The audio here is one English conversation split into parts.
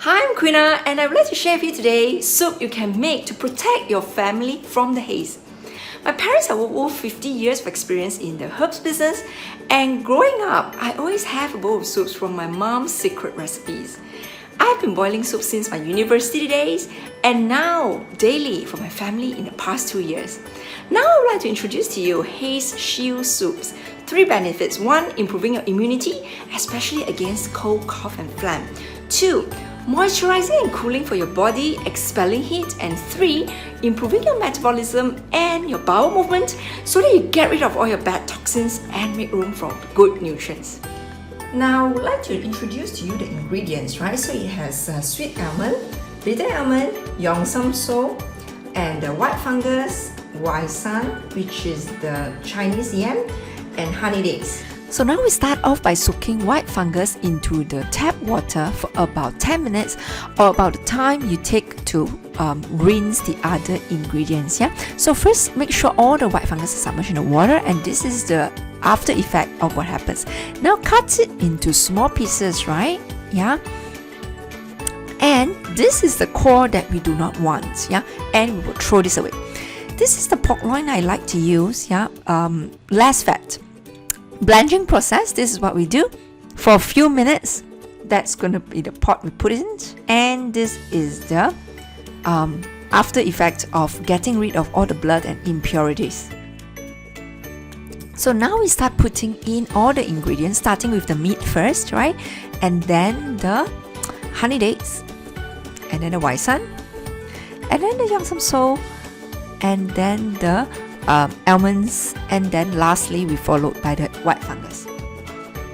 Hi, I'm Quina and I would like to share with you today soup you can make to protect your family from the haze. My parents have over 50 years of experience in the herbs business, and growing up, I always have a bowl of soups from my mom's secret recipes. I've been boiling soup since my university days and now daily for my family in the past 2 years. Now I would like to introduce to you Haze Shield Soups. 3 benefits. 1. Improving your immunity, especially against cold, cough and phlegm. 2. Moisturizing and cooling for your body, expelling heat. And 3. Improving your metabolism and your bowel movement so that you get rid of all your bad toxins and make room for good nutrients. Now, I would like to introduce to you the ingredients, right? So it has sweet almond, bitter almond, yong sam so, and the white fungus, waisan, which is the Chinese yam, and honey dates. So now we start off by soaking white fungus into the tap water for about 10 minutes or about the time you take to rinse the other ingredients. Yeah. So first, make sure all the white fungus is submerged in the water, and this is the after effect of what happens. Now cut it into small pieces, right? Yeah. And this is the core that we do not want. Yeah. And we will throw this away. This is the pork loin I like to use. Yeah. Less fat. Blanching process, this is what we do for a few minutes. That's going to be the pot we put it in, and this is the after effect of getting rid of all the blood and impurities. So now we start putting in all the ingredients, starting with the meat first, right? And then the honey dates, and then the waisan, and then the yong sam so, and then the almonds, and then lastly we followed by the white fungus.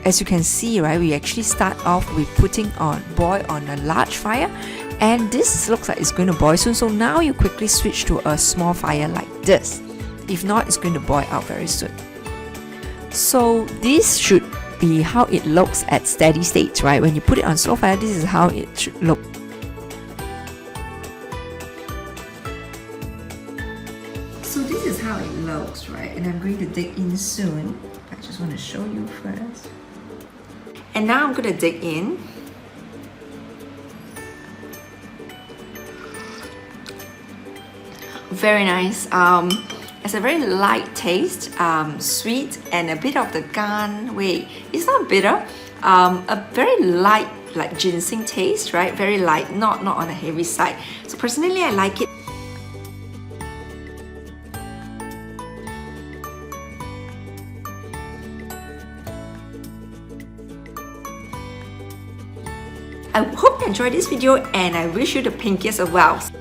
As you can see, right, we actually start off with putting on boil on a large fire, and this looks like it's going to boil soon. So now you quickly switch to a small fire like this. If not, it's going to boil out very soon. So this should be how it looks at steady state, right? When you put it on slow fire, this is how it should look. So this is how it looks, right? And I'm going to dig in soon. I just want to show you first. And now I'm going to dig in. Very nice. It's a very light taste, sweet, and a bit of the gan wei. It's not bitter. A very light, like ginseng taste, right? Very light, not on the heavy side. So personally, I like it. I hope you enjoyed this video, and I wish you the pinkiest of wows.